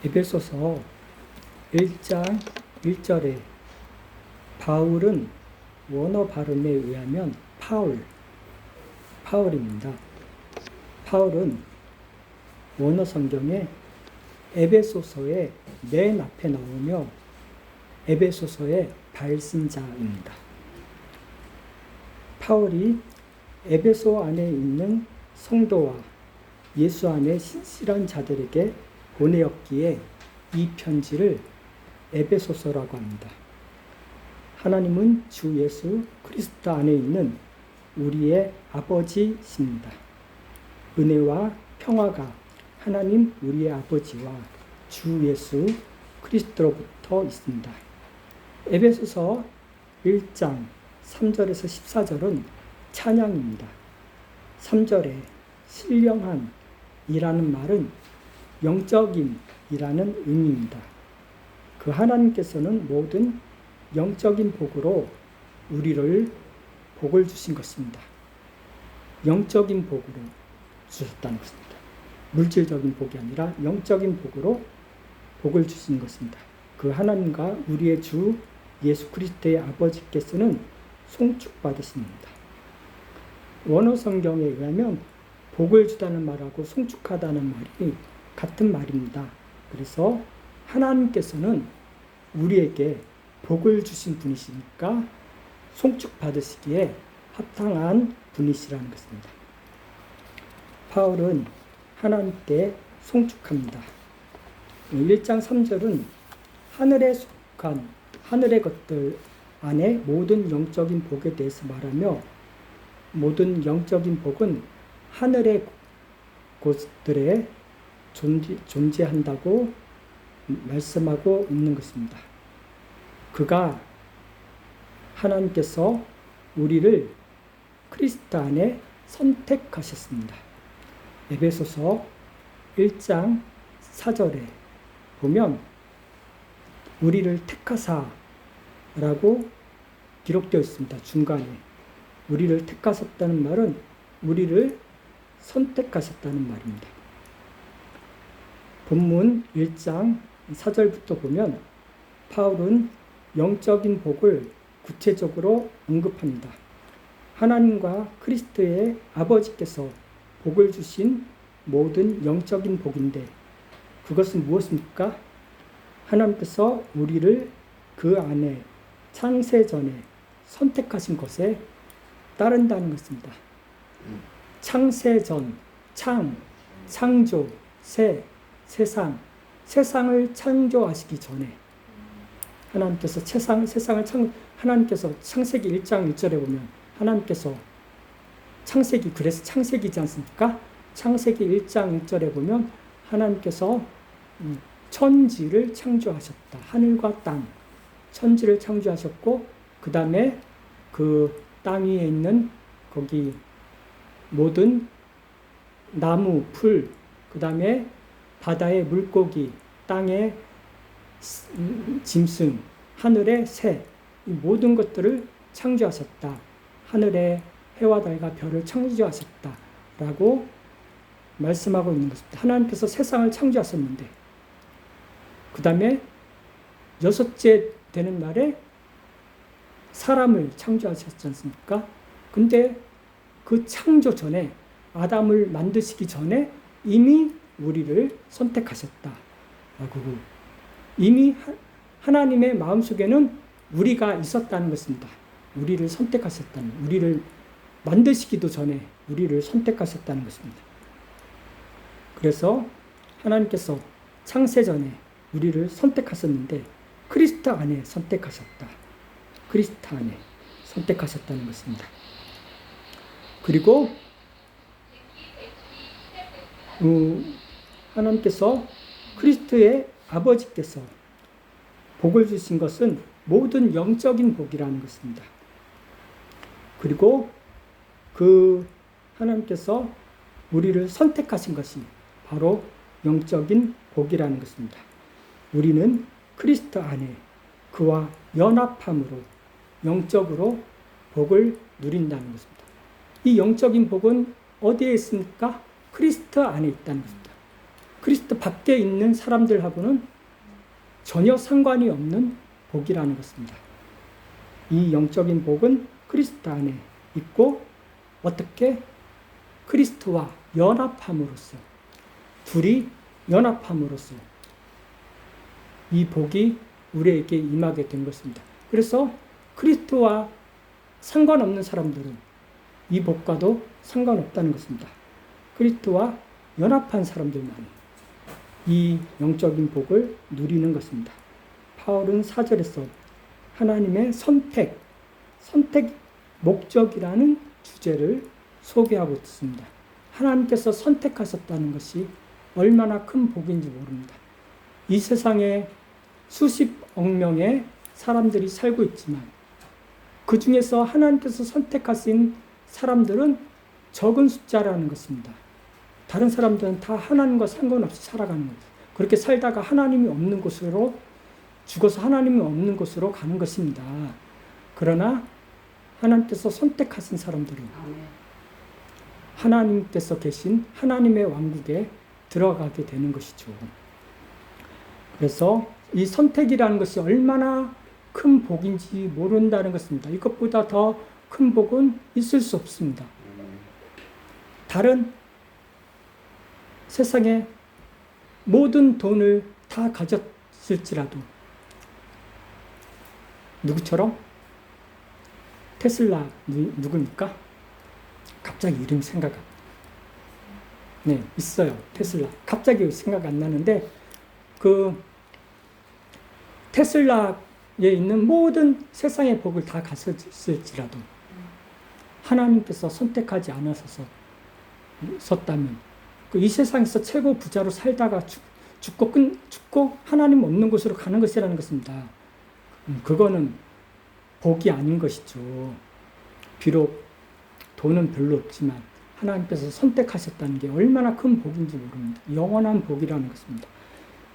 에베소서 1장 1절에 바울은 원어 발음에 의하면 파울입니다. 파울은 원어 성경에 에베소서의 맨 앞에 나오며 에베소서의 발신자입니다. 파울이 에베소 안에 있는 성도와 예수 안에 신실한 자들에게 보내었기에 이 편지를 에베소서라고 합니다. 하나님은 주 예수 그리스도 안에 있는 우리의 아버지십니다. 은혜와 평화가 하나님 우리의 아버지와 주 예수 그리스도로부터 있습니다. 에베소서 1장 3절에서 14절은 찬양입니다. 3절에 신령한 이라는 말은 영적인 이라는 의미입니다. 그 하나님께서는 모든 영적인 복으로 우리를 복을 주신 것입니다. 영적인 복으로 주셨다는 것입니다. 물질적인 복이 아니라 영적인 복으로 복을 주신 것입니다. 그 하나님과 우리의 주 예수 그리스도의 아버지께서는 송축받으십니다. 원어 성경에 의하면 복을 주다는 말하고 송축하다는 말이 같은 말입니다. 그래서 하나님께서는 우리에게 복을 주신 분이시니까 송축받으시기에 합당한 분이시라는 것입니다. 바울은 하나님께 송축합니다. 1장 3절은 하늘에 속한 하늘의 것들 안에 모든 영적인 복에 대해서 말하며 모든 영적인 복은 하늘의 곳들에 존재한다고 말씀하고 있는 것입니다. 그가 하나님께서 우리를 그리스도 안에 선택하셨습니다. 에베소서 1장 4절에 보면 우리를 택하사라고 기록되어 있습니다. 중간에 우리를 택하셨다는 말은 우리를 선택하셨다는 말입니다. 본문 1장 4절부터 보면 바울은 영적인 복을 구체적으로 언급합니다. 하나님과 그리스도의 아버지께서 복을 주신 모든 영적인 복인데 그것은 무엇입니까? 하나님께서 우리를 그 안에 창세전에 선택하신 것에 따른다는 것입니다. 창세전, 창조, 세상을 창조하시기 전에 하나님께서 하나님께서 창세기 1장 1절에 보면 하나님께서 그래서 창세기지 않습니까? 창세기 1장 1절에 보면 하나님께서 천지를 창조하셨다. 하늘과 땅, 천지를 창조하셨고 그 다음에 그 땅 위에 있는 거기 모든 나무, 풀, 그 다음에 바다의 물고기, 땅의 짐승, 하늘의 새, 이 모든 것들을 창조하셨다. 하늘의 해와 달과 별을 창조하셨다. 라고 말씀하고 있는 것입니다. 하나님께서 세상을 창조하셨는데 그 다음에 6째 되는 날에 사람을 창조하셨지 않습니까? 근데 그 창조 전에 아담을 만드시기 전에 이미 우리를 선택하셨다. 라고 이미 하나님의 마음속에는 우리가 있었다는 것입니다. 우리를 선택하셨다는, 우리를 만드시기도 전에 우리를 선택하셨다는 것입니다. 그래서 하나님께서 창세전에 우리를 선택하셨는데 그리스도 안에 선택하셨다. 그리스도 안에 선택하셨다는 것입니다. 그리고 하나님께서 그리스도의 아버지께서 복을 주신 것은 모든 영적인 복이라는 것입니다. 그리고 그 하나님께서 우리를 선택하신 것이 바로 영적인 복이라는 것입니다. 우리는 그리스도 안에 그와 연합함으로 영적으로 복을 누린다는 것입니다. 이 영적인 복은 어디에 있습니까? 그리스도 안에 있다는 것입니다. 그리스도 밖에 있는 사람들하고는 전혀 상관이 없는 복이라는 것입니다. 이 영적인 복은 그리스도 안에 있고 어떻게 그리스도와 연합함으로써 둘이 연합함으로써 이 복이 우리에게 임하게 된 것입니다. 그래서 그리스도와 상관없는 사람들은 이 복과도 상관없다는 것입니다. 그리스도와 연합한 사람들만 이 영적인 복을 누리는 것입니다. 바울은 4절에서 하나님의 선택 목적이라는 주제를 소개하고 있습니다. 하나님께서 선택하셨다는 것이 얼마나 큰 복인지 모릅니다. 이 세상에 수십억 명의 사람들이 살고 있지만 그 중에서 하나님께서 선택하신 사람들은 적은 숫자라는 것입니다. 다른 사람들은 다 하나님과 상관없이 살아가는 거죠. 그렇게 살다가 하나님이 없는 곳으로 죽어서 하나님이 없는 곳으로 가는 것입니다. 그러나 하나님께서 선택하신 사람들은 하나님께서 계신 하나님의 왕국에 들어가게 되는 것이죠. 그래서 이 선택이라는 것이 얼마나 큰 복인지 모른다는 것입니다. 이것보다 더 큰 복은 있을 수 없습니다. 다른 세상에 모든 돈을 다 가졌을지라도 누구처럼? 테슬라 누굽니까? 갑자기 이름이 생각 안 네, 있어요. 테슬라. 갑자기 생각 안 나는데 그 테슬라에 있는 모든 세상의 복을 다 가졌을지라도 하나님께서 선택하지 않았었다면 이 세상에서 최고 부자로 살다가 죽고 하나님 없는 곳으로 가는 것이라는 것입니다. 그거는 복이 아닌 것이죠. 비록 돈은 별로 없지만 하나님께서 선택하셨다는 게 얼마나 큰 복인지 모릅니다. 영원한 복이라는 것입니다.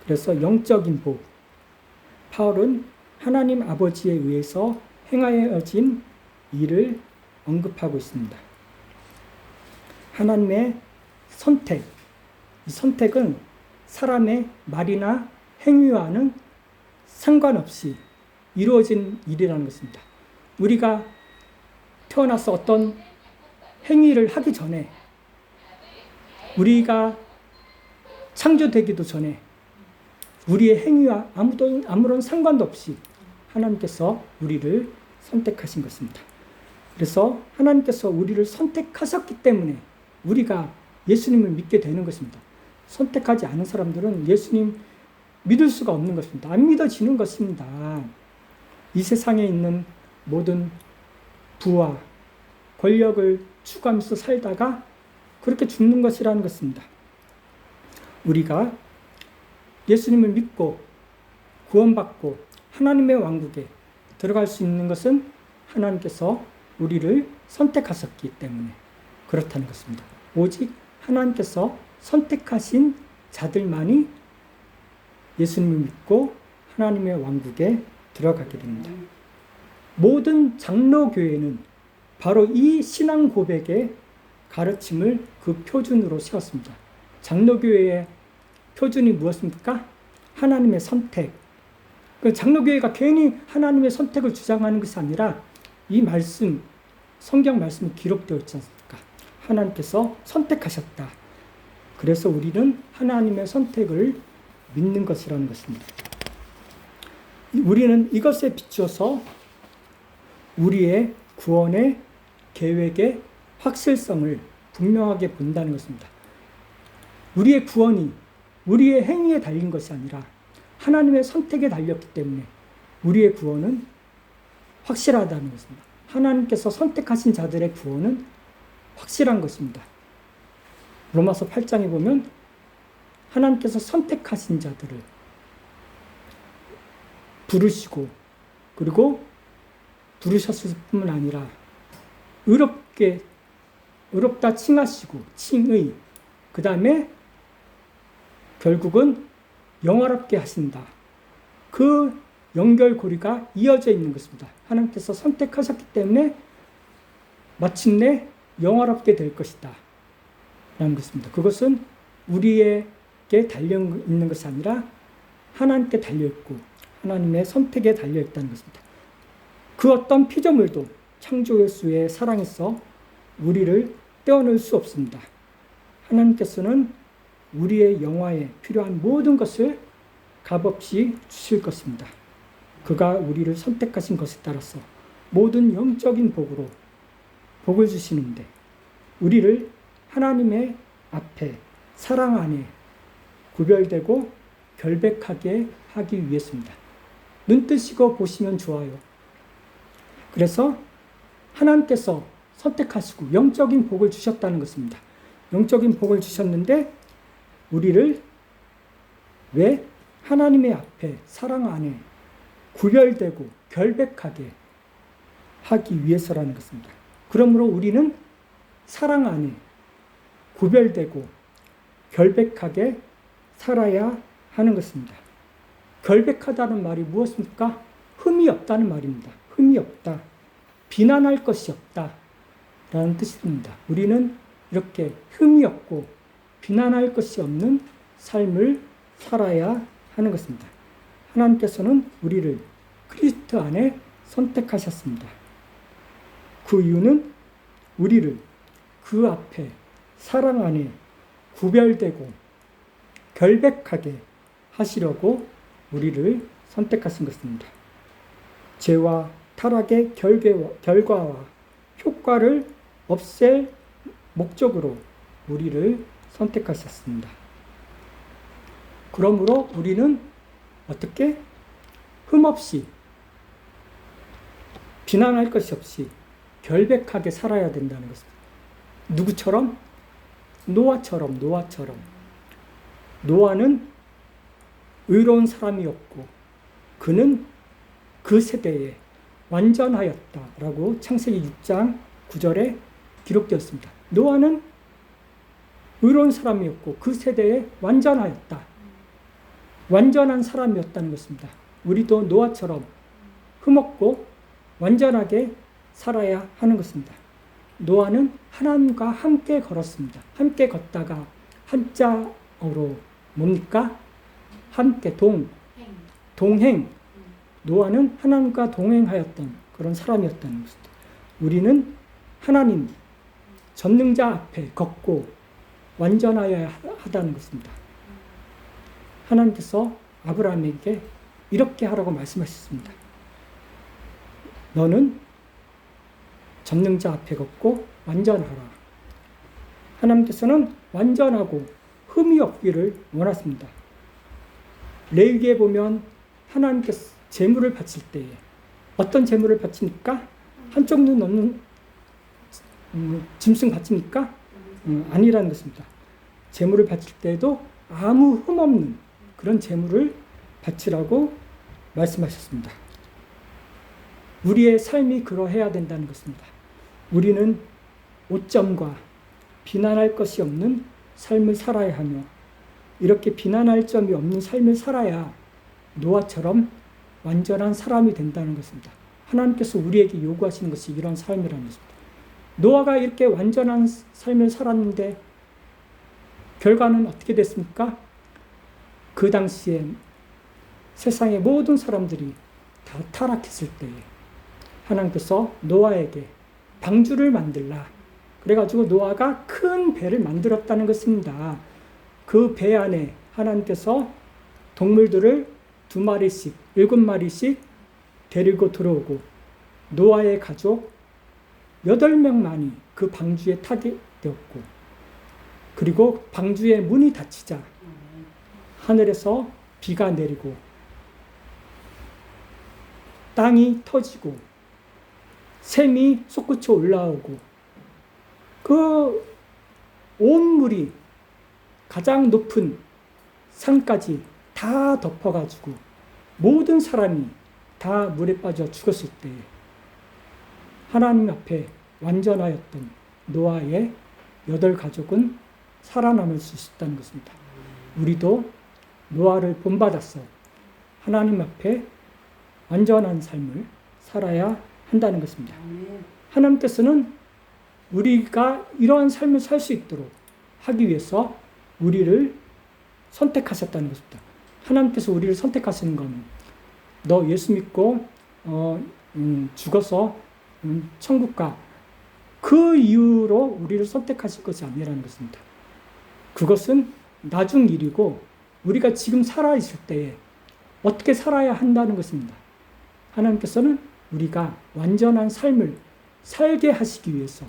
그래서 영적인 복, 바울은 하나님 아버지에 의해서 행하여진 일을 언급하고 있습니다. 하나님의 선택, 이 선택은 사람의 말이나 행위와는 상관없이 이루어진 일이라는 것입니다. 우리가 태어나서 어떤 행위를 하기 전에, 우리가 창조되기도 전에 우리의 행위와 아무런 상관도 없이 하나님께서 우리를 선택하신 것입니다. 그래서 하나님께서 우리를 선택하셨기 때문에 우리가 예수님을 믿게 되는 것입니다. 선택하지 않은 사람들은 예수님 믿을 수가 없는 것입니다. 안 믿어지는 것입니다. 이 세상에 있는 모든 부와 권력을 추구하면서 살다가 그렇게 죽는 것이라는 것입니다. 우리가 예수님을 믿고 구원받고 하나님의 왕국에 들어갈 수 있는 것은 하나님께서 우리를 선택하셨기 때문에 그렇다는 것입니다. 오직 하나님께서 선택하신 자들만이 예수님을 믿고 하나님의 왕국에 들어가게 됩니다. 모든 장로교회는 바로 이 신앙 고백의 가르침을 그 표준으로 세웠습니다. 장로교회의 표준이 무엇입니까? 하나님의 선택. 그 장로교회가 괜히 하나님의 선택을 주장하는 것이 아니라 이 말씀, 성경 말씀이 기록되어 있지 않습니까? 하나님께서 선택하셨다. 그래서 우리는 하나님의 선택을 믿는 것이라는 것입니다. 우리는 이것에 비추어서 우리의 구원의 계획의 확실성을 분명하게 본다는 것입니다. 우리의 구원이 우리의 행위에 달린 것이 아니라 하나님의 선택에 달렸기 때문에 우리의 구원은 확실하다는 것입니다. 하나님께서 선택하신 자들의 구원은 확실한 것입니다. 로마서 8장에 보면 하나님께서 선택하신 자들을 부르시고 그리고 부르셨을 뿐만 아니라 의롭다 칭하시고 칭의, 그 다음에 결국은 영화롭게 하신다. 그 연결고리가 이어져 있는 것입니다. 하나님께서 선택하셨기 때문에 마침내 영화롭게 될 것이다 라는 것입니다. 그것은 우리의 달려 있는 것이 아니라 하나님께 달려 있고 하나님의 선택에 달려 있다는 것입니다. 그 어떤 피조물도 창조 예수의 사랑에서 우리를 떼어낼 수 없습니다. 하나님께서는 우리의 영화에 필요한 모든 것을 값없이 주실 것입니다. 그가 우리를 선택하신 것에 따라서 모든 영적인 복으로 복을 주시는데 우리를 하나님의 앞에 사랑 안에 구별되고 결백하게 하기 위해서입니다. 눈 뜨시고 보시면 좋아요. 그래서 하나님께서 선택하시고 영적인 복을 주셨다는 것입니다. 영적인 복을 주셨는데 우리를 왜 하나님의 앞에 사랑 안에 구별되고 결백하게 하기 위해서라는 것입니다. 그러므로 우리는 사랑 안에 구별되고 결백하게 살아야 하는 것입니다. 결백하다는 말이 무엇입니까? 흠이 없다는 말입니다. 흠이 없다. 비난할 것이 없다. 라는 뜻입니다. 우리는 이렇게 흠이 없고 비난할 것이 없는 삶을 살아야 하는 것입니다. 하나님께서는 우리를 그리스도 안에 선택하셨습니다. 그 이유는 우리를 그 앞에 사랑 안에 구별되고 결백하게 하시려고 우리를 선택하신 것입니다. 죄와 타락의 결과와 효과를 없앨 목적으로 우리를 선택하셨습니다. 그러므로 우리는 어떻게 흠없이 비난할 것이 없이 결백하게 살아야 된다는 것입니다. 누구처럼? 노아처럼. 노아는 의로운 사람이었고 그는 그 세대에 완전하였다라고 창세기 6장 9절에 기록되었습니다. 노아는 의로운 사람이었고 그 세대에 완전하였다. 완전한 사람이었다는 것입니다. 우리도 노아처럼 흠없고 완전하게 살아야 하는 것입니다. 노아는 하나님과 함께 걸었습니다. 함께 걷다가 한자어로 뭡니까? 함께 동행. 노아는 하나님과 동행하였던 그런 사람이었다는 것입니다. 우리는 하나님 전능자 앞에 걷고 완전하여야 하다는 것입니다. 하나님께서 아브라함에게 이렇게 하라고 말씀하셨습니다. 너는 전능자 앞에 걷고 완전하라. 하나님께서는 완전하고 흠이 없기를 원하십니다. 레위기에 보면 하나님께서 제물을 바칠 때에 어떤 제물을 바칩니까? 한쪽 눈 없는 짐승 바칩니까? 아니라는 것입니다. 제물을 바칠 때에도 아무 흠 없는 그런 제물을 바치라고 말씀하셨습니다. 우리의 삶이 그러해야 된다는 것입니다. 우리는 오점과 비난할 것이 없는 삶을 살아야 하며 이렇게 비난할 점이 없는 삶을 살아야 노아처럼 완전한 사람이 된다는 것입니다. 하나님께서 우리에게 요구하시는 것이 이런 삶이라는 것입니다. 노아가 이렇게 완전한 삶을 살았는데 결과는 어떻게 됐습니까? 그 당시에 세상의 모든 사람들이 다 타락했을 때에 하나님께서 노아에게 방주를 만들라. 그래가지고 노아가 큰 배를 만들었다는 것입니다. 그 배 안에 하나님께서 동물들을 2마리씩, 7마리씩 데리고 들어오고 노아의 가족 8명만이 그 방주에 타게 되었고 그리고 방주의 문이 닫히자 하늘에서 비가 내리고 땅이 터지고 샘이 솟구쳐 올라오고 그 온 물이 가장 높은 산까지 다 덮어가지고 모든 사람이 다 물에 빠져 죽었을 때 하나님 앞에 완전하였던 노아의 8가족은 살아남을 수 있었다는 것입니다. 우리도 노아를 본받아서 하나님 앞에 완전한 삶을 살아야 한다는 것입니다. 하나님께서는 우리가 이러한 삶을 살 수 있도록 하기 위해서 우리를 선택하셨다는 것입니다. 하나님께서 우리를 선택하시는 것은 너 예수 믿고 죽어서 천국 가. 그 이유로 우리를 선택하실 것이 아니라는 것입니다. 그것은 나중 일이고 우리가 지금 살아있을 때에 어떻게 살아야 한다는 것입니다. 하나님께서는 우리가 완전한 삶을 살게 하시기 위해서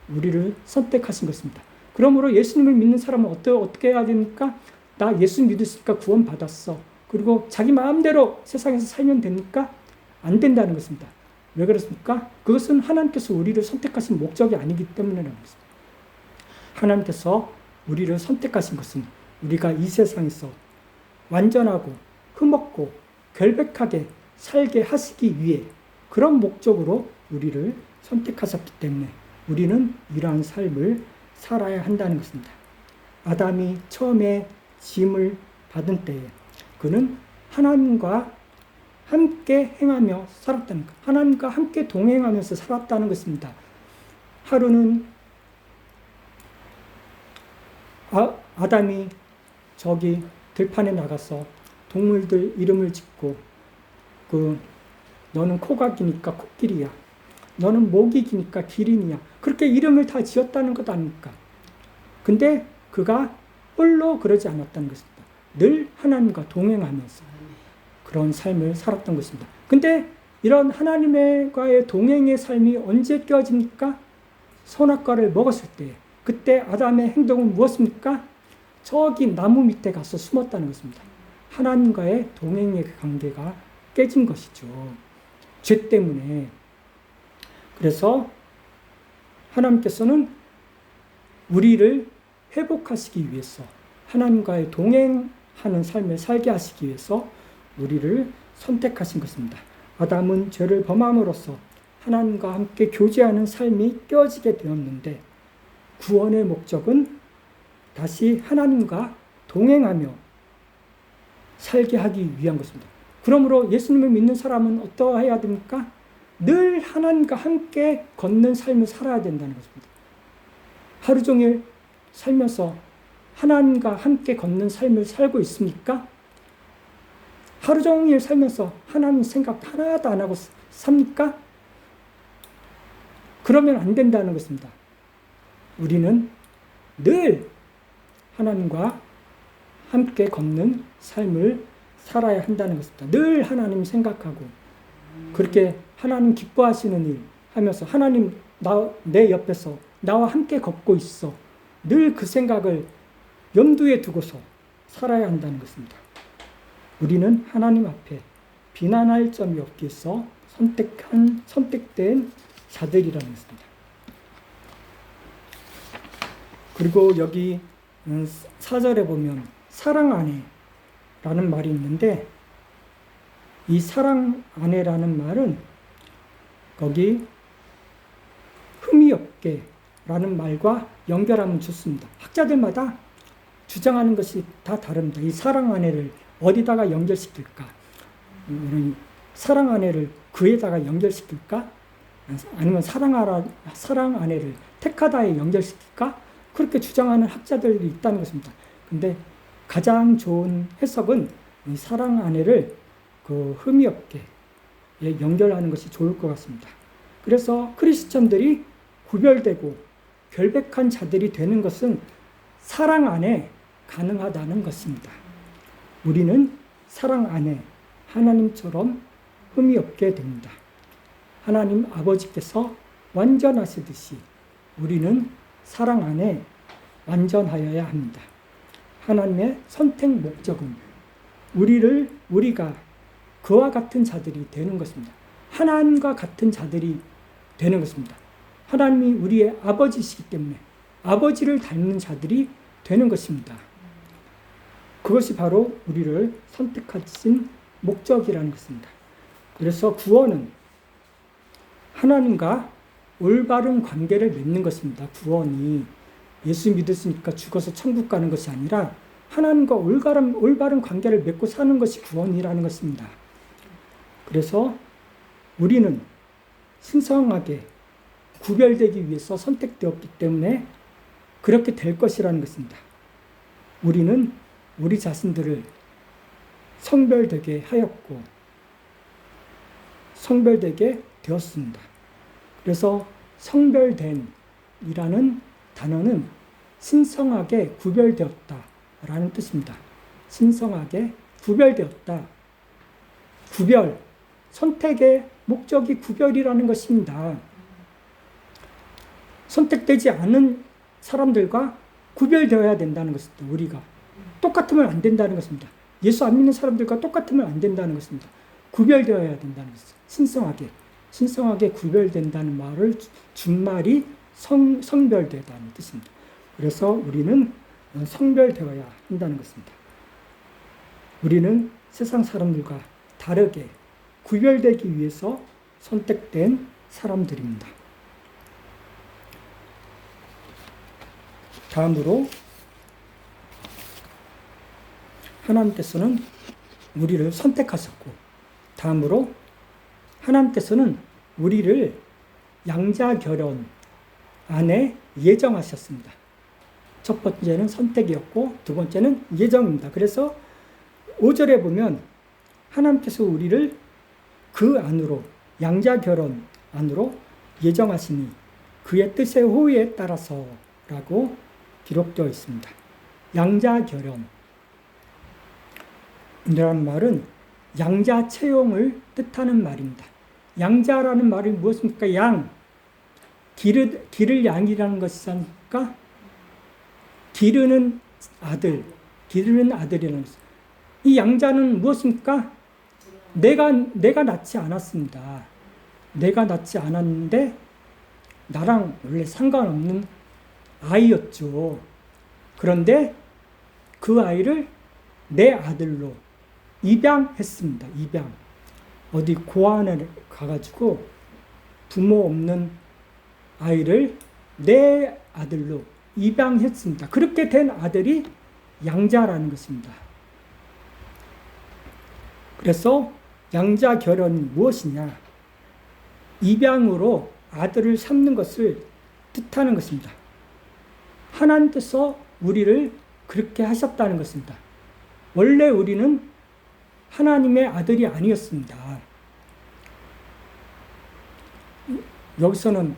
우리를 선택하신 것입니다. 그러므로 예수님을 믿는 사람은 어떻게 해야 됩니까? 나 예수 믿으니까 구원 받았어. 그리고 자기 마음대로 세상에서 살면 됩니까? 안 된다는 것입니다. 왜 그렇습니까? 그것은 하나님께서 우리를 선택하신 목적이 아니기 때문이라는 것입니다. 하나님께서 우리를 선택하신 것은 우리가 이 세상에서 완전하고 흠없고 결백하게 살게 하시기 위해 그런 목적으로 우리를 선택하셨기 때문에 우리는 이러한 삶을 살아야 한다는 것입니다. 아담이 처음에 짐을 받은 때에 그는 하나님과 함께 행하며 살았다는 것, 하나님과 함께 동행하면서 살았다는 것입니다. 하루는 아담이 저기 들판에 나가서 동물들 이름을 짓고 너는 코가 기니까 코끼리야. 너는 목이 기니까 기린이야. 그렇게 이름을 다 지었다는 것 아닙니까? 근데 그가 홀로 그러지 않았다는 것입니다. 늘 하나님과 동행하면서 그런 삶을 살았던 것입니다. 근데 이런 하나님과의 동행의 삶이 언제 깨어집니까? 선악과를 먹었을 때. 그때 아담의 행동은 무엇입니까? 저기 나무 밑에 가서 숨었다는 것입니다. 하나님과의 동행의 관계가 깨진 것이죠. 죄 때문에. 그래서 하나님께서는 우리를 회복하시기 위해서 하나님과의 동행하는 삶을 살게 하시기 위해서 우리를 선택하신 것입니다. 아담은 죄를 범함으로써 하나님과 함께 교제하는 삶이 깨어지게 되었는데 구원의 목적은 다시 하나님과 동행하며 살게 하기 위한 것입니다. 그러므로 예수님을 믿는 사람은 어떠해야 됩니까? 늘 하나님과 함께 걷는 삶을 살아야 된다는 것입니다. 하루 종일 살면서 하나님과 함께 걷는 삶을 살고 있습니까? 하루 종일 살면서 하나님 생각 하나도 안 하고 삽니까? 그러면 안 된다는 것입니다. 우리는 늘 하나님과 함께 걷는 삶을 살아야 한다는 것입니다. 늘 하나님 생각하고 그렇게 하나님 기뻐하시는 일 하면서 하나님 내 옆에서 나와 함께 걷고 있어. 늘 그 생각을 염두에 두고서 살아야 한다는 것입니다. 우리는 하나님 앞에 비난할 점이 없기 위해서 선택된 자들이라는 것입니다. 그리고 여기 4절에 보면 사랑 아내라는 말이 있는데 이 사랑 아내라는 말은 거기 흠이 없게라는 말과 연결하면 좋습니다. 학자들마다 주장하는 것이 다 다릅니다. 이 사랑 아내를 어디다가 연결시킬까? 사랑 아내를 그에다가 연결시킬까? 아니면 사랑 아내를 택하다에 연결시킬까? 그렇게 주장하는 학자들이 있다는 것입니다. 근데 가장 좋은 해석은 이 사랑 아내를 그 흠이 없게 연결하는 것이 좋을 것 같습니다. 그래서 크리스천들이 구별되고 결백한 자들이 되는 것은 사랑 안에 가능하다는 것입니다. 우리는 사랑 안에 하나님처럼 흠이 없게 됩니다. 하나님 아버지께서 완전하시듯이 우리는 사랑 안에 완전하여야 합니다. 하나님의 선택 목적은 우리가 그와 같은 자들이 되는 것입니다. 하나님과 같은 자들이 되는 것입니다. 하나님이 우리의 아버지시기 때문에 아버지를 닮는 자들이 되는 것입니다. 그것이 바로 우리를 선택하신 목적이라는 것입니다. 그래서 구원은 하나님과 올바른 관계를 맺는 것입니다. 구원이 예수 믿었으니까 죽어서 천국 가는 것이 아니라 하나님과 올바른 관계를 맺고 사는 것이 구원이라는 것입니다. 그래서 우리는 신성하게 구별되기 위해서 선택되었기 때문에 그렇게 될 것이라는 것입니다. 우리는 우리 자신들을 성별되게 하였고 성별되게 되었습니다. 그래서 성별된 이라는 단어는 신성하게 구별되었다라는 뜻입니다. 신성하게 구별되었다. 구별, 선택의 목적이 구별이라는 것입니다. 선택되지 않은 사람들과 구별되어야 된다는 것입니다. 우리가 똑같으면 안 된다는 것입니다. 예수 안 믿는 사람들과 똑같으면 안 된다는 것입니다. 구별되어야 된다는 것입니다. 신성하게 구별된다는 말을 준말이 성별되다는 뜻입니다. 그래서 우리는 성별되어야 한다는 것입니다. 우리는 세상 사람들과 다르게 구별되기 위해서 선택된 사람들입니다. 다음으로 하나님께서는 우리를 선택하셨고, 다음으로 하나님께서는 우리를 양자결혼 안에 예정하셨습니다. 첫 번째는 선택이었고 두 번째는 예정입니다. 그래서 5절에 보면 하나님께서 우리를 그 안으로, 양자결혼 안으로 예정하시니 그의 뜻의 호의에 따라서 라고 기록되어 있습니다. 양자결혼 이라는 말은 양자 채용을 뜻하는 말입니다. 양자라는 말이 무엇입니까? 양, 기를 양이라는 것이지 않습니까? 기르는 아들이라는 것. 이 양자는 무엇입니까? 내가 낳지 않았습니다. 내가 낳지 않았는데 나랑 원래 상관없는 아이였죠. 그런데 그 아이를 내 아들로 입양했습니다. 입양. 어디 고아원에 가가지고 부모 없는 아이를 내 아들로 입양했습니다. 그렇게 된 아들이 양자라는 것입니다. 그래서 양자 결혼이 무엇이냐? 입양으로 아들을 삼는 것을 뜻하는 것입니다. 하나님께서 우리를 그렇게 하셨다는 것입니다. 원래 우리는 하나님의 아들이 아니었습니다. 여기서는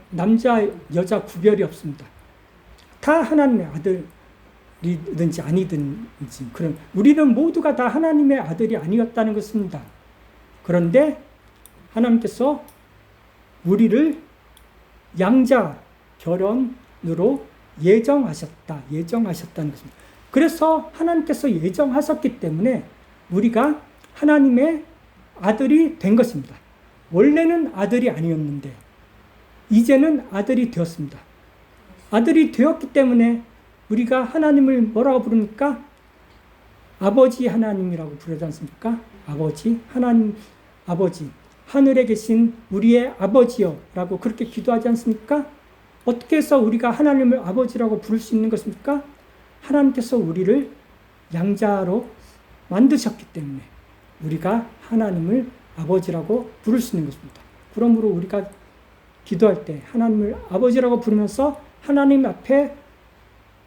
남자, 여자 구별이 없습니다. 다 하나님의 아들이든지 아니든지, 그럼 우리는 모두가 다 하나님의 아들이 아니었다는 것입니다. 그런데 하나님께서 우리를 양자 결혼으로 예정하셨다는 것입니다. 그래서 하나님께서 예정하셨기 때문에 우리가 하나님의 아들이 된 것입니다. 원래는 아들이 아니었는데 이제는 아들이 되었습니다. 아들이 되었기 때문에 우리가 하나님을 뭐라고 부릅니까? 아버지 하나님이라고 부르지 않습니까? 아버지, 하나님, 아버지, 하늘에 계신 우리의 아버지여 라고 그렇게 기도하지 않습니까? 어떻게 해서 우리가 하나님을 아버지라고 부를 수 있는 것입니까? 하나님께서 우리를 양자로 만드셨기 때문에 우리가 하나님을 아버지라고 부를 수 있는 것입니다. 그러므로 우리가 기도할 때 하나님을 아버지라고 부르면서 하나님 앞에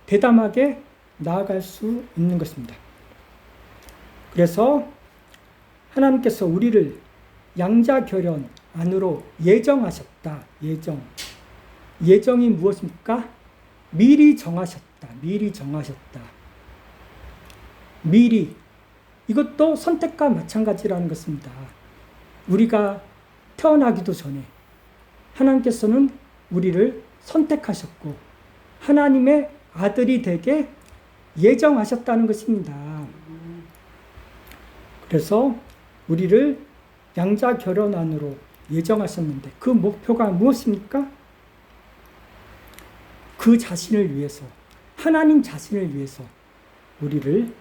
대담하게 나아갈 수 있는 것입니다. 그래서 하나님께서 우리를 양자결혼 안으로 예정하셨다. 예정이 무엇입니까? 미리 정하셨다. 미리. 이것도 선택과 마찬가지라는 것입니다. 우리가 태어나기도 전에 하나님께서는 우리를 선택하셨고 하나님의 아들이 되게 예정하셨다는 것입니다. 그래서 우리를 양자 결혼 안으로 예정하셨는데 그 목표가 무엇입니까? 그 자신을 위해서, 하나님 자신을 위해서 우리를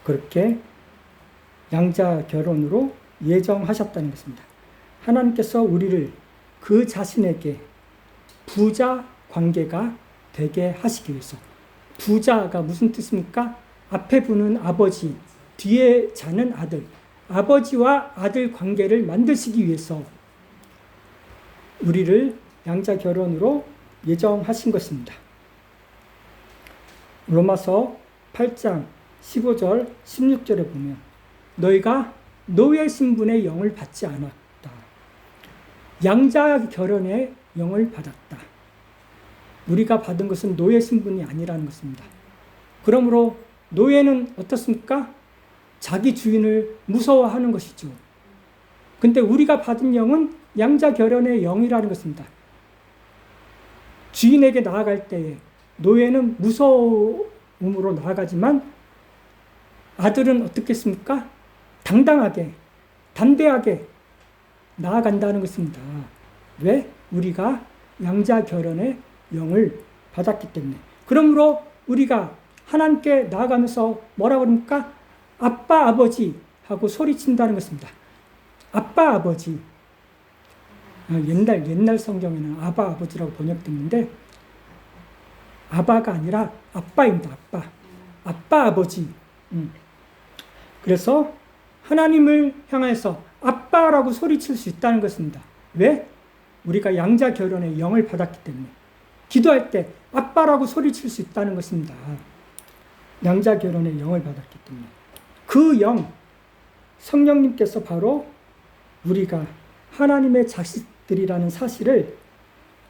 그렇게 양자 결혼으로 예정하셨다는 것입니다. 하나님께서 우리를 그 자신에게 부자 관계가 되게 하시기 위해서, 부자가 무슨 뜻입니까? 앞에 분은 아버지, 뒤에 자는 아들, 아버지와 아들 관계를 만드시기 위해서 우리를 양자 결혼으로 예정하신 것입니다. 로마서 8장 15절 16절에 보면 너희가 노예 신분의 영을 받지 않았다. 양자 결연의 영을 받았다. 우리가 받은 것은 노예 신분이 아니라는 것입니다. 그러므로 노예는 어떻습니까? 자기 주인을 무서워하는 것이죠. 근데 우리가 받은 영은 양자 결연의 영이라는 것입니다. 주인에게 나아갈 때에 노예는 무서움으로 나아가지만 아들은 어떻겠습니까? 당당하게, 담대하게 나아간다는 것입니다. 왜? 우리가 양자 결연의 영을 받았기 때문에. 그러므로 우리가 하나님께 나아가면서 뭐라고 그럽니까? 아빠, 아버지 하고 소리친다는 것입니다. 아빠, 아버지. 옛날 성경에는 아바, 아버지라고 번역됐는데 아바가 아니라 아빠입니다. 아빠. 아빠, 아버지. 그래서 하나님을 향해서 아빠라고 소리칠 수 있다는 것입니다. 왜? 우리가 양자 결연의 영을 받았기 때문에. 기도할 때 아빠라고 소리칠 수 있다는 것입니다. 양자 결연의 영을 받았기 때문에. 그 영, 성령님께서 바로 우리가 하나님의 자식들이라는 사실을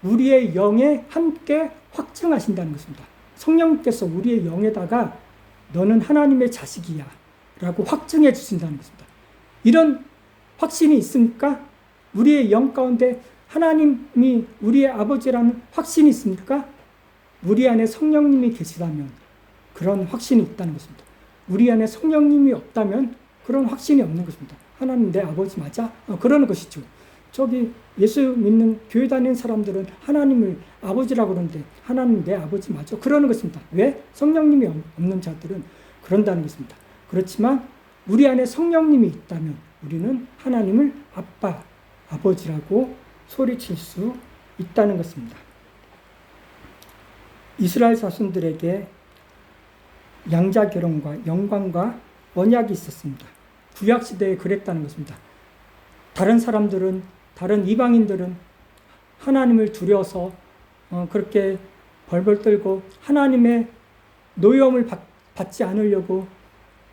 우리의 영에 함께 확증하신다는 것입니다. 성령님께서 우리의 영에다가 너는 하나님의 자식이야 라고 확증해 주신다는 것입니다. 이런 확신이 있습니까? 우리의 영 가운데 하나님이 우리의 아버지라는 확신이 있습니까? 우리 안에 성령님이 계시다면 그런 확신이 있다는 것입니다. 우리 안에 성령님이 없다면 그런 확신이 없는 것입니다. 하나님 내 아버지 맞아? 그러는 것이죠. 저기 예수 믿는 교회 다니는 사람들은 하나님을 아버지라고 그러는데 하나님 내 아버지 맞아? 그러는 것입니다. 왜? 성령님이 없는 자들은 그런다는 것입니다. 그렇지만 우리 안에 성령님이 있다면 우리는 하나님을 아빠, 아버지라고 소리칠 수 있다는 것입니다. 이스라엘 자손들에게 양자 결혼과 영광과 언약이 있었습니다. 구약 시대에 그랬다는 것입니다. 다른 사람들은, 다른 이방인들은 하나님을 두려워서 그렇게 벌벌 떨고 하나님의 노여움을 받지 않으려고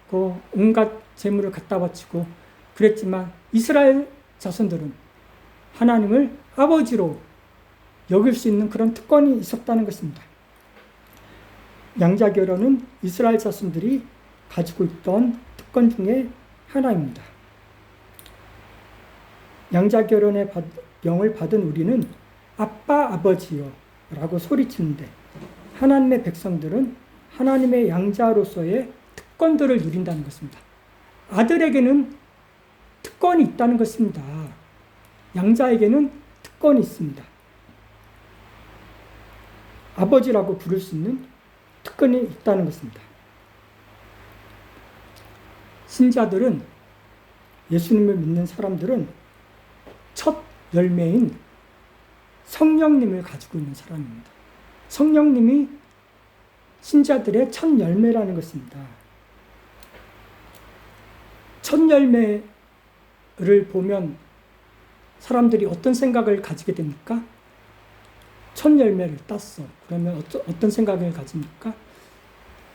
그 온갖 재물을 갖다 바치고 그랬지만 이스라엘 자손들은 하나님을 아버지로 여길 수 있는 그런 특권이 있었다는 것입니다. 양자 결혼은 이스라엘 자손들이 가지고 있던 특권 중에 하나입니다. 양자 결혼의 영을 받은 우리는 아빠, 아버지요 라고 소리치는데 하나님의 백성들은 하나님의 양자로서의 특권들을 누린다는 것입니다. 아들에게는 특권이 있다는 것입니다. 양자에게는 특권이 있습니다. 아버지라고 부를 수 있는 특권이 있다는 것입니다. 신자들은, 예수님을 믿는 사람들은 첫 열매인 성령님을 가지고 있는 사람입니다. 성령님이 신자들의 첫 열매라는 것입니다. 첫 열매를 보면 사람들이 어떤 생각을 가지게 됩니까? 첫 열매를 땄어. 그러면 어떤 생각을 가집니까?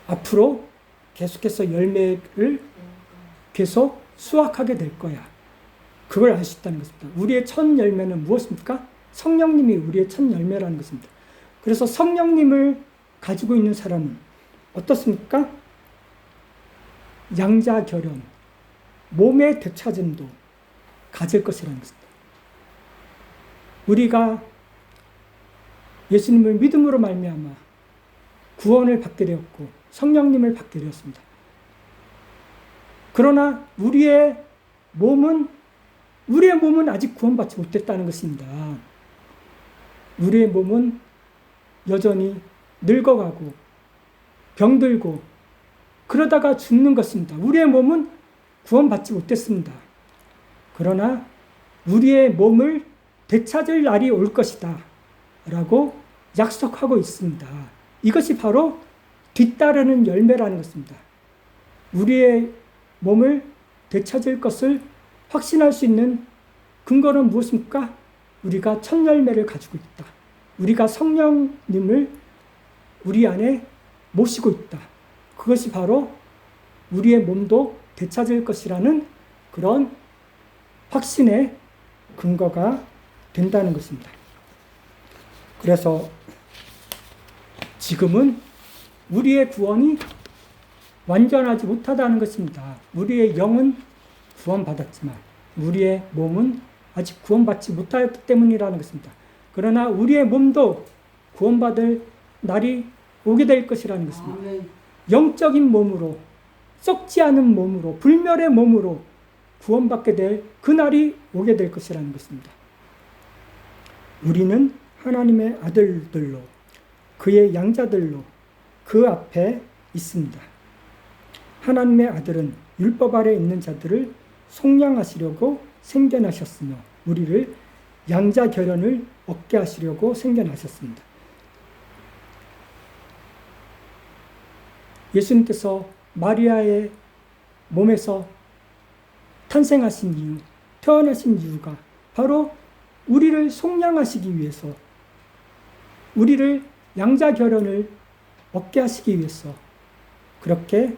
앞으로 계속해서 열매를 계속 수확하게 될 거야. 그걸 알 수 있다는 것입니다. 우리의 첫 열매는 무엇입니까? 성령님이 우리의 첫 열매라는 것입니다. 그래서 성령님을 가지고 있는 사람은 어떻습니까? 양자 결연, 몸의 되찾음도 가질 것이라는 것입니다. 우리가 예수님을 믿음으로 말미암아 구원을 받게 되었고 성령님을 받게 되었습니다. 그러나 우리의 몸은 아직 구원받지 못했다는 것입니다. 우리의 몸은 여전히 늙어가고 병들고 그러다가 죽는 것입니다. 우리의 몸은 구원받지 못했습니다. 그러나 우리의 몸을 되찾을 날이 올 것이다 라고 약속하고 있습니다. 이것이 바로 뒤따르는 열매라는 것입니다. 우리의 몸을 되찾을 것을 확신할 수 있는 근거는 무엇입니까? 우리가 첫 열매를 가지고 있다. 우리가 성령님을 우리 안에 모시고 있다. 그것이 바로 우리의 몸도 되찾을 것이라는 그런 확신의 근거가 된다는 것입니다. 그래서 지금은 우리의 구원이 완전하지 못하다는 것입니다. 우리의 영은 구원받았지만 우리의 몸은 아직 구원받지 못하였기 때문이라는 것입니다. 그러나 우리의 몸도 구원받을 날이 오게 될 것이라는 것입니다. 아멘. 영적인 몸으로, 썩지 않은 몸으로, 불멸의 몸으로 구원받게 될 그 날이 오게 될 것이라는 것입니다. 우리는 하나님의 아들들로, 그의 양자들로 그 앞에 있습니다. 하나님의 아들은 율법 아래 있는 자들을 속량하시려고 생겨나셨으며 우리를 양자 결연을 얻게 하시려고 생겨나셨습니다. 예수님께서 마리아의 몸에서 탄생하신 이유, 태어나신 이유가 바로 우리를 속량하시기 위해서, 우리를 양자 결연을 얻게 하시기 위해서 그렇게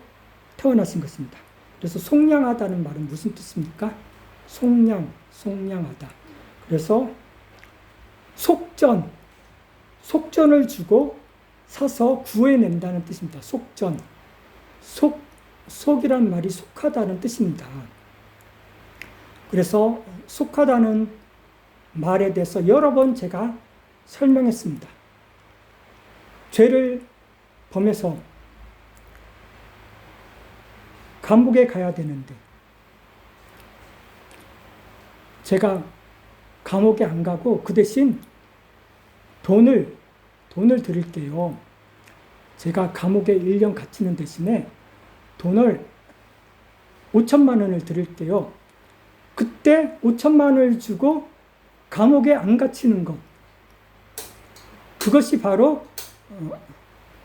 태어나신 것입니다. 그래서 속량하다는 말은 무슨 뜻입니까? 속량하다. 그래서 속전을 주고 사서 구해낸다는 뜻입니다. 속이란 말이 속하다는 뜻입니다. 그래서 속하다는 말에 대해서 여러 번 제가 설명했습니다. 죄를 범해서 감옥에 가야 되는데 제가 감옥에 안 가고 그 대신 돈을 드릴게요. 제가 감옥에 1년 갇히는 대신에 돈을 5천만 원을 드릴게요. 그때 5천만 원을 주고 감옥에 안 갇히는 것, 그것이 바로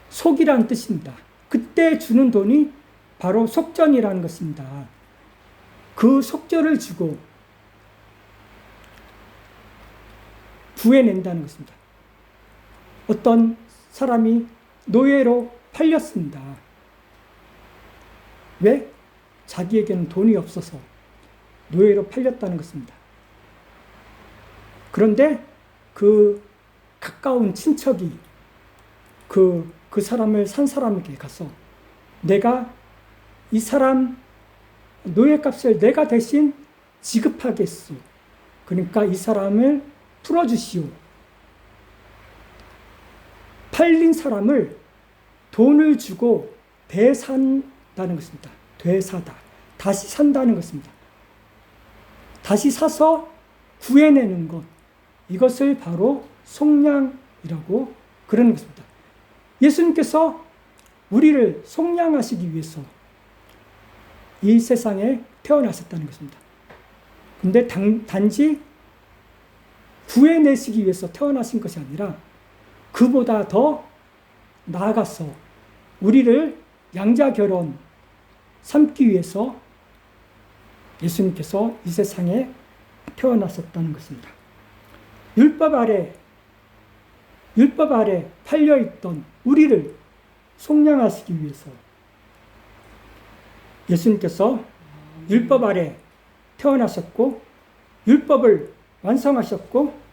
속이라는 뜻입니다. 그때 주는 돈이 바로 속전이라는 것입니다. 그 속전을 주고 구해낸다는 것입니다. 어떤 사람이 노예로 팔렸습니다. 왜? 자기에게는 돈이 없어서 노예로 팔렸다는 것입니다. 그런데 그 가까운 친척이 그 사람을 산 사람에게 가서 내가 이 사람 노예값을 내가 대신 지급하겠소. 그러니까 이 사람을 풀어주시오. 팔린 사람을 돈을 주고 되산다는 것입니다. 되사다. 다시 산다는 것입니다. 다시 사서 구해내는 것. 이것을 바로 속량이라고 그러는 것입니다. 예수님께서 우리를 속량하시기 위해서 이 세상에 태어나셨다는 것입니다. 근데 단지 구해내시기 위해서 태어나신 것이 아니라 그보다 더 나아가서 우리를 양자결혼 삼기 위해서 예수님께서 이 세상에 태어나셨다는 것입니다. 율법 아래 팔려있던 우리를 속량하시기 위해서 예수님께서 율법 아래 태어나셨고 율법을 완성하셨고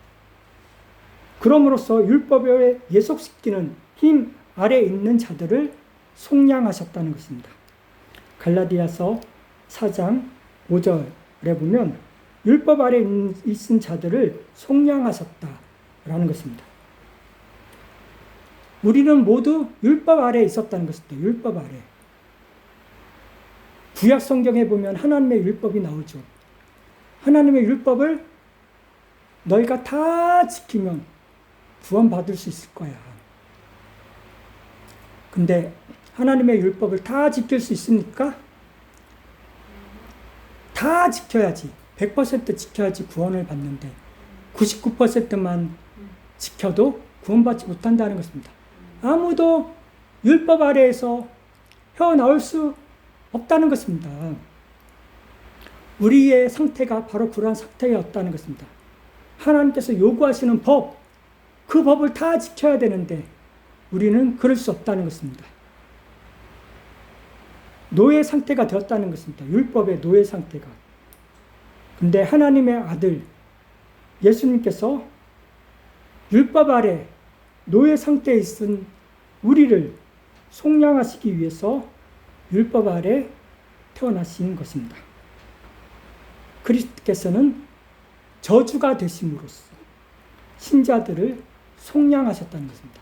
그럼으로써 율법에 예속시키는 힘 아래 있는 자들을 속량하셨다는 것입니다. 갈라디아서 4장 5절에 보면 율법 아래 있는 자들을 속량하셨다라는 것입니다. 우리는 모두 율법 아래 있었다는 것입니다. 율법 아래. 구약 성경에 보면 하나님의 율법이 나오죠. 하나님의 율법을 너희가 다 지키면 구원받을 수 있을 거야. 근데 하나님의 율법을 다 지킬 수 있습니까? 다 지켜야지. 100% 지켜야지 구원을 받는데 99%만 지켜도 구원받지 못한다는 것입니다. 아무도 율법 아래에서 헤어나올 수 없다는 것입니다. 우리의 상태가 바로 그러한 상태였다는 것입니다. 하나님께서 요구하시는 법, 그 법을 다 지켜야 되는데 우리는 그럴 수 없다는 것입니다. 노예 상태가 되었다는 것입니다. 율법의 노예 상태가. 근데 하나님의 아들 예수님께서 율법 아래 노예 상태에 있은 우리를 속량하시기 위해서 율법 아래 태어나신 것입니다. 그리스도께서는 저주가 되심으로써 신자들을 속량하셨다는 것입니다.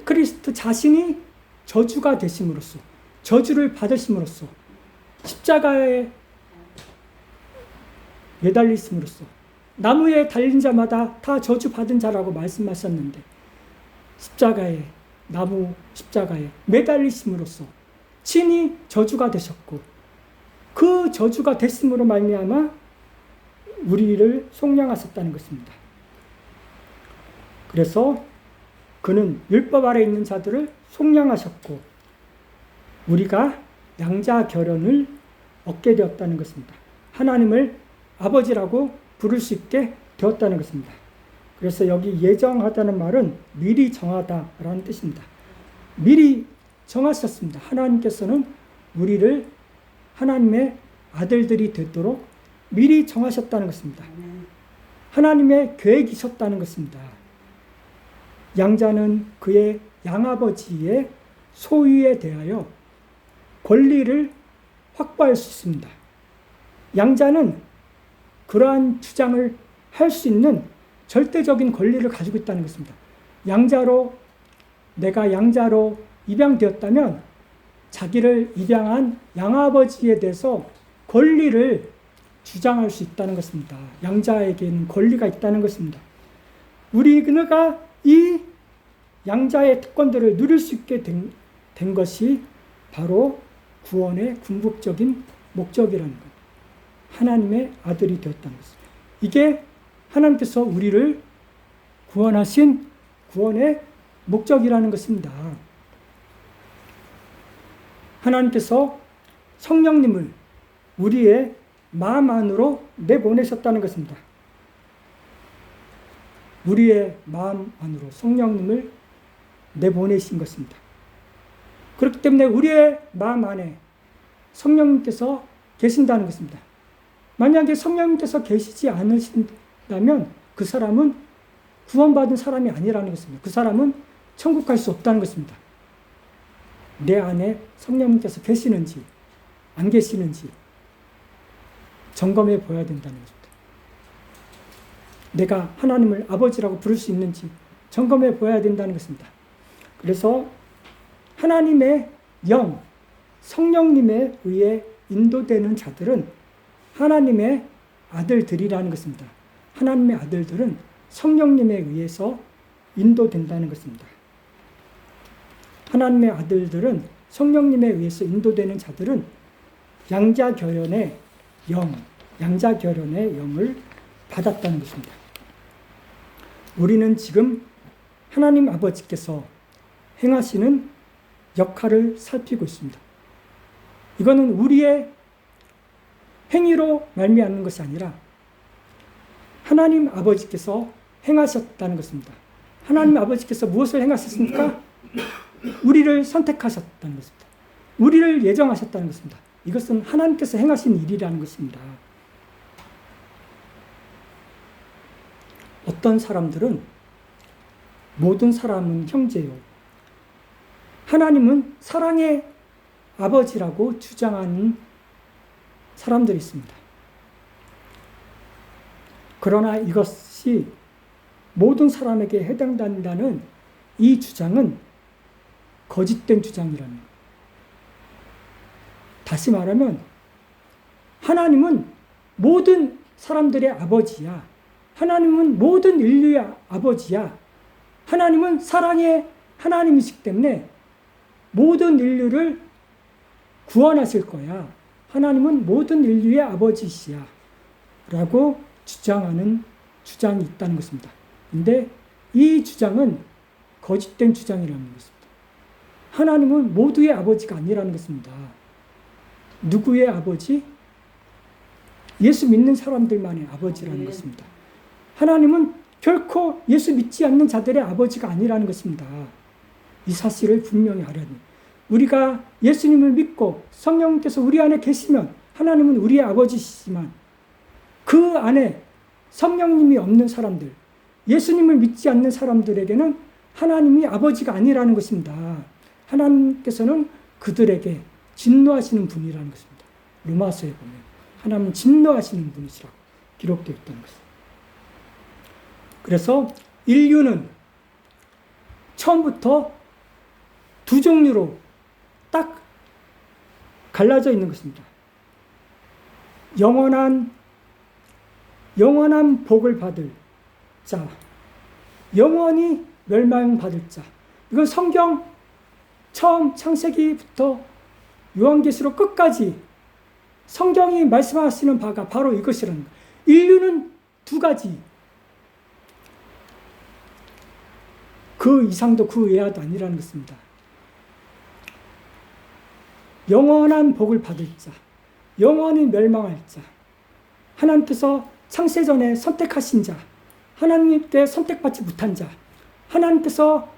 그리스도 자신이 저주가 되심으로써, 저주를 받으심으로써, 십자가에 매달리심으로써, 나무에 달린 자마다 다 저주받은 자라고 말씀하셨는데, 나무 십자가에 매달리심으로써 친히 저주가 되셨고, 그 저주가 됐음으로 말미암아 우리를 속량하셨다는 것입니다. 그래서 그는 율법 아래 있는 자들을 속량하셨고 우리가 양자 결연을 얻게 되었다는 것입니다. 하나님을 아버지라고 부를 수 있게 되었다는 것입니다. 그래서 여기 예정하다는 말은 미리 정하다라는 뜻입니다. 미리 정하셨습니다. 하나님께서는 우리를 하나님의 아들들이 되도록 미리 정하셨다는 것입니다. 하나님의 계획이셨다는 것입니다. 양자는 그의 양아버지의 소유에 대하여 권리를 확보할 수 있습니다. 양자는 그러한 주장을 할 수 있는 절대적인 권리를 가지고 있다는 것입니다. 내가 양자로 입양되었다면 자기를 입양한 양아버지에 대해서 권리를 주장할 수 있다는 것입니다. 양자에게는 권리가 있다는 것입니다. 우리가 이 양자의 특권들을 누릴 수 있게 된 것이 바로 구원의 궁극적인 목적이라는 것. 하나님의 아들이 되었다는 것입니다. 이게 하나님께서 우리를 구원하신 구원의 목적이라는 것입니다. 하나님께서 성령님을 우리의 마음 안으로 내보내셨다는 것입니다. 우리의 마음 안으로 성령님을 내보내신 것입니다. 그렇기 때문에 우리의 마음 안에 성령님께서 계신다는 것입니다. 만약에 성령님께서 계시지 않으신다면 그 사람은 구원받은 사람이 아니라는 것입니다. 그 사람은 천국 갈 수 없다는 것입니다. 내 안에 성령님께서 계시는지 안 계시는지 점검해 보아야 된다는 것입니다. 내가 하나님을 아버지라고 부를 수 있는지 점검해 보아야 된다는 것입니다. 그래서 하나님의 영, 성령님에 의해 인도되는 자들은 하나님의 아들들이라는 것입니다. 하나님의 아들들은 성령님에 의해서 인도된다는 것입니다. 하나님의 아들들은 성령님에 의해서 인도되는 자들은 양자결연의 영을 받았다는 것입니다. 우리는 지금 하나님 아버지께서 행하시는 역할을 살피고 있습니다. 이거는 우리의 행위로 말미암는 것이 아니라 하나님 아버지께서 행하셨다는 것입니다. 하나님 아버지께서 무엇을 행하셨습니까? 우리를 선택하셨다는 것입니다. 우리를 예정하셨다는 것입니다. 이것은 하나님께서 행하신 일이라는 것입니다. 어떤 사람들은 모든 사람은 형제요, 하나님은 사랑의 아버지라고 주장하는 사람들이 있습니다. 그러나 이것이 모든 사람에게 해당된다는 이 주장은 거짓된 주장이라는 것. 다시 말하면 하나님은 모든 사람들의 아버지야. 하나님은 모든 인류의 아버지야. 하나님은 사랑의 하나님이시기 때문에 모든 인류를 구원하실 거야. 하나님은 모든 인류의 아버지시야. 라고 주장하는 주장이 있다는 것입니다. 근데 이 주장은 거짓된 주장이라는 것입니다. 하나님은 모두의 아버지가 아니라는 것입니다. 누구의 아버지? 예수 믿는 사람들만의 아버지라는 것입니다. 하나님은 결코 예수 믿지 않는 자들의 아버지가 아니라는 것입니다. 이 사실을 분명히 알아야 됩니다. 우리가 예수님을 믿고 성령님께서 우리 안에 계시면 하나님은 우리의 아버지시지만 그 안에 성령님이 없는 사람들, 예수님을 믿지 않는 사람들에게는 하나님이 아버지가 아니라는 것입니다. 하나님께서는 그들에게 진노하시는 분이라는 것입니다. 로마서에 보면 하나님은 진노하시는 분이시라고 기록되어 있다는 것입니다. 그래서 인류는 처음부터 두 종류로 딱 갈라져 있는 것입니다. 영원한 복을 받을 자, 영원히 멸망받을 자. 이건 성경 처음 창세기부터 요한계시록 끝까지 성경이 말씀하시는 바가 바로 이것이라는 거예요. 인류는 두 가지. 그 이상도 그 이하도 아니라는 것입니다. 영원한 복을 받을 자, 영원히 멸망할 자, 하나님께서 창세전에 선택하신 자, 하나님께 선택받지 못한 자, 하나님께서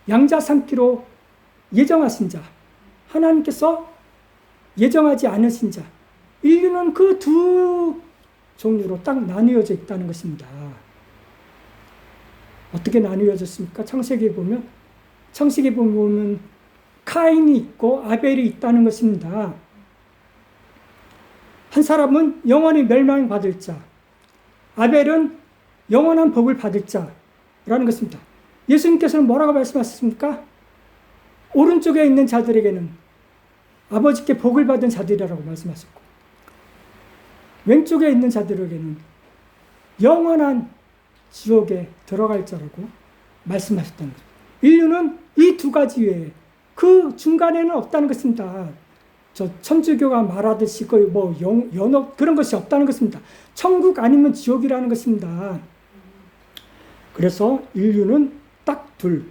양자 삼기로 예정하신 자, 하나님께서 예정하지 않으신 자, 인류는 그 두 종류로 딱 나뉘어져 있다는 것입니다. 어떻게 나뉘어졌습니까? 창세기에 보면 카인이 있고 아벨이 있다는 것입니다. 한 사람은 영원히 멸망받을 자, 아벨은 영원한 복을 받을 자라는 것입니다. 예수님께서는 뭐라고 말씀하셨습니까? 오른쪽에 있는 자들에게는 아버지께 복을 받은 자들이라고 말씀하셨고, 왼쪽에 있는 자들에게는 영원한 지옥에 들어갈 자라고 말씀하셨다는 거죠. 인류는 이 두 가지 외에 그 중간에는 없다는 것입니다. 저 천주교가 말하듯이 거의 연옥 그런 것이 없다는 것입니다. 천국 아니면 지옥이라는 것입니다. 그래서 인류는 딱 둘.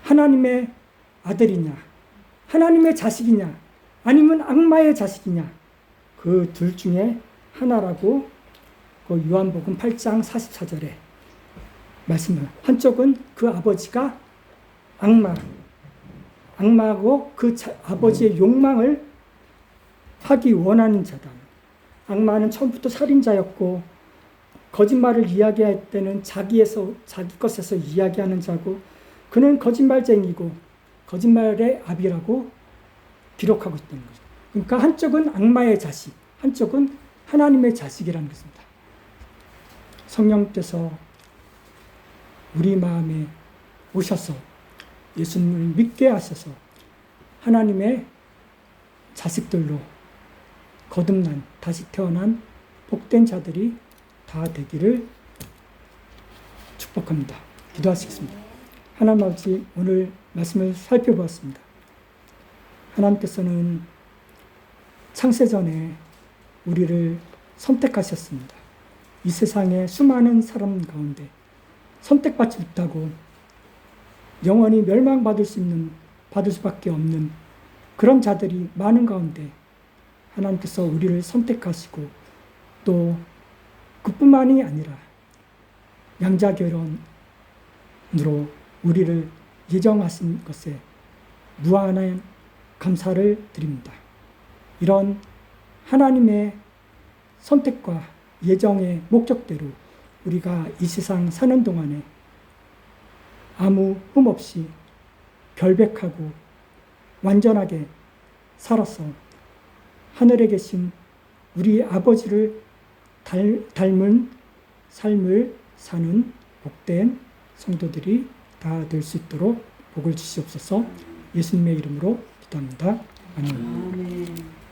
하나님의 아들이냐, 하나님의 자식이냐, 아니면 악마의 자식이냐, 그 둘 중에 하나라고 그 요한복음 8장 44절에 말씀을. 한쪽은 그 아버지가 악마고 그 아버지의 욕망을 하기 원하는 자다. 악마는 처음부터 살인자였고 거짓말을 이야기할 때는 자기 것에서 이야기하는 자고, 그는 거짓말쟁이고 거짓말의 아비라고 기록하고 있다는 거죠. 그러니까 한쪽은 악마의 자식, 한쪽은 하나님의 자식이라는 것입니다. 성령께서 우리 마음에 오셔서 예수님을 믿게 하셔서 하나님의 자식들로 거듭난, 다시 태어난 복된 자들이 다 되기를 축복합니다. 기도하시겠습니다. 하나님 아버지, 오늘 말씀을 살펴보았습니다. 하나님께서는 창세전에 우리를 선택하셨습니다. 이 세상의 수많은 사람 가운데 선택받지 못하고 영원히 멸망받을 수밖에 없는 그런 자들이 많은 가운데 하나님께서 우리를 선택하시고, 또 그뿐만이 아니라 양자결혼으로 우리를 예정하신 것에 무한한 감사를 드립니다. 이런 하나님의 선택과 예정의 목적대로 우리가 이 세상 사는 동안에 아무 흠 없이 결백하고 완전하게 살아서 하늘에 계신 우리 아버지를 닮은 삶을 사는 복된 성도들이 다 될 수 있도록 복을 주시옵소서. 예수님의 이름으로 기도합니다. 아멘.